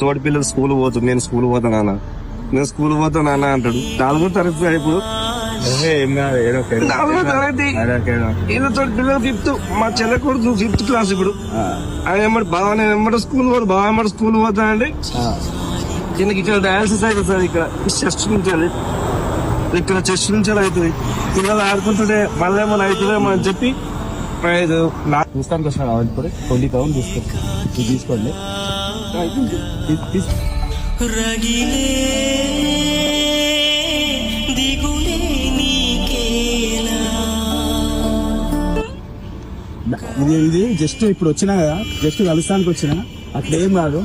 తోటి పిల్లలు స్కూల్ పోతుంది, నేను స్కూల్ పోతా నాన్న, నేను స్కూల్ పోతా నాన్న అంటాడు. 4వ తరగతి ఇప్పుడు 4వ తరగతి ఈయన తోటి పిల్లలు 5th, మా చెల్లె కొడుకు 5th క్లాస్ ఇప్పుడు. ఆయన ఎమ్మటి బాగా నేను ఎమ్మటి స్కూల్ పోతా, బాగా ఎమ్మటి స్కూల్ పోతా అండి. ఈయనకి ఇక్కడ డయాలసిస్ అవుతుంది సార్, ఇక్కడ చెస్ట్ నుంచి ఇక్కడ చెస్ట్ నుంచి అవుతుంది. పిల్లలు ఆడుకుంటుంటే మళ్ళీ ఏమైనా అవుతుందేమో అని చెప్పి చూస్తానికి వచ్చిన ఇప్పుడు 20,000 తీసుకోండి. ఇది జస్ట్ ఇప్పుడు వచ్చినా కదా, జస్ట్ కలుస్తానికి వచ్చినా, అట్లేం కాదు.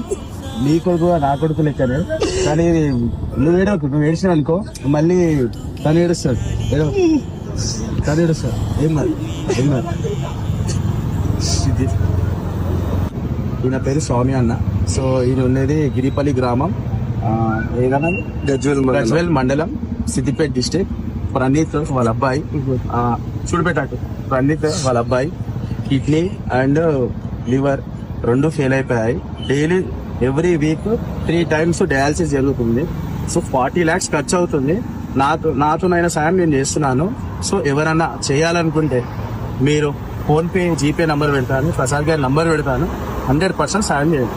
నీ కొడుకు నా కొడుకు లెక్కనే. కానీ నువ్వు ఏడ్చినావు అనుకో, మళ్ళీ తను ఏడుస్తాడు. ఏం కాదు. ఈయన పేరు స్వామి అన్న. సో ఈయన ఉన్నది గిరిపల్లి గ్రామం, ఏదన్నా గజ్వేల్ మండలం, సిద్దిపేట డిస్ట్రిక్ట్. ప్రణీత్ వాళ్ళ అబ్బాయి, చూడబెట్టాడు. ప్రణీత్ వాళ్ళ అబ్బాయి కిడ్నీ అండ్ లివర్ 2 ఫెయిల్ అయిపోయాయి. Daily every week 3 times dialysis జరుగుతుంది. సో 40 lakhs ఖర్చు అవుతుంది. నాతోనైనా సాయం నేను చేస్తున్నాను. సో ఎవరన్నా చేయాలనుకుంటే మీరు ఫోన్పే, జీపే నంబర్ పెడతాను, ప్రసాద్ గారి నంబర్ పెడతాను. 100% సాయం చేయండి.